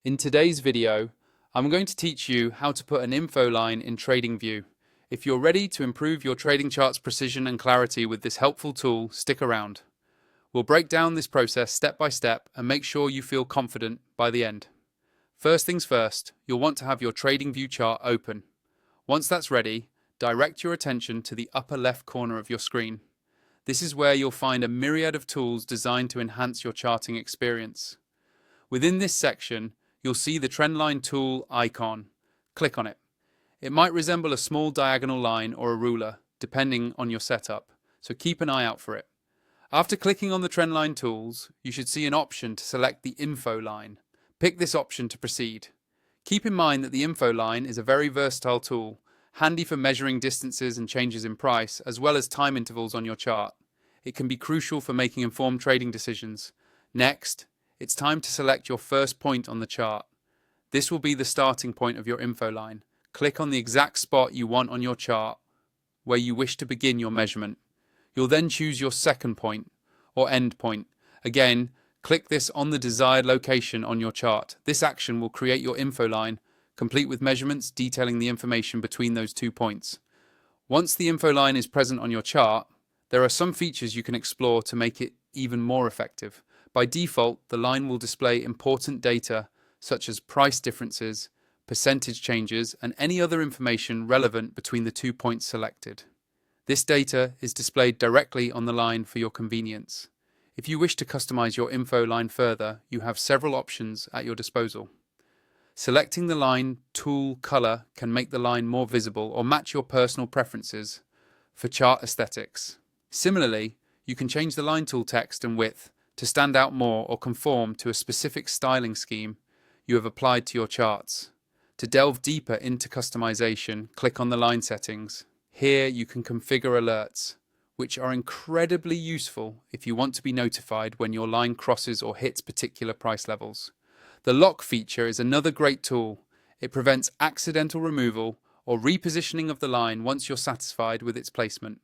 In today's video, I'm going to teach you how to put an info line in Tradingview. If you're ready to improve your trading chart's precision and clarity with this helpful tool, stick around. We'll break down this process step by step and make sure you feel confident by the end. First things first, you'll want to have your Tradingview chart open. Once that's ready, direct your attention to the upper left corner of your screen. This is where you'll find a myriad of tools designed to enhance your charting experience. Within this section, you'll see the trendline tool icon. Click on it. It might resemble a small diagonal line or a ruler, depending on your setup, so keep an eye out for it. After clicking on the trendline tools, you should see an option to select the info line. Pick this option to proceed. Keep in mind that the info line is a very versatile tool, handy for measuring distances and changes in price, as well as time intervals on your chart. It can be crucial for making informed trading decisions. Next, it's time to select your first point on the chart. This will be the starting point of your info line. Click on the exact spot you want on your chart where you wish to begin your measurement. You'll then choose your second point or end point. Again, click this on the desired location on your chart. This action will create your info line, complete with measurements detailing the information between those 2 points. Once the info line is present on your chart, there are some features you can explore to make it even more effective. By default, the line will display important data such as price differences, percentage changes, and any other information relevant between the 2 points selected. This data is displayed directly on the line for your convenience. If you wish to customize your info line further, you have several options at your disposal. Selecting the line tool color can make the line more visible or match your personal preferences for chart aesthetics. Similarly, you can change the line tool text and width to stand out more or conform to a specific styling scheme you have applied to your charts. To delve deeper into customization, click on the line settings. Here you can configure alerts, which are incredibly useful if you want to be notified when your line crosses or hits particular price levels. The lock feature is another great tool. It prevents accidental removal or repositioning of the line once you're satisfied with its placement.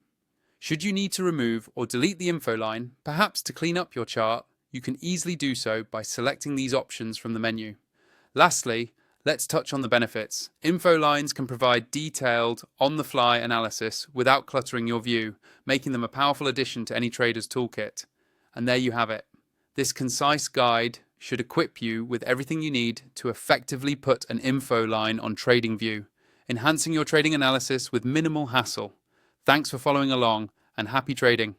Should you need to remove or delete the info line, perhaps to clean up your chart, you can easily do so by selecting these options from the menu. Lastly, let's touch on the benefits. Info lines can provide detailed, on-the-fly analysis without cluttering your view, making them a powerful addition to any trader's toolkit. And there you have it. This concise guide should equip you with everything you need to effectively put an info line on Tradingview, enhancing your trading analysis with minimal hassle. Thanks for following along, and happy trading.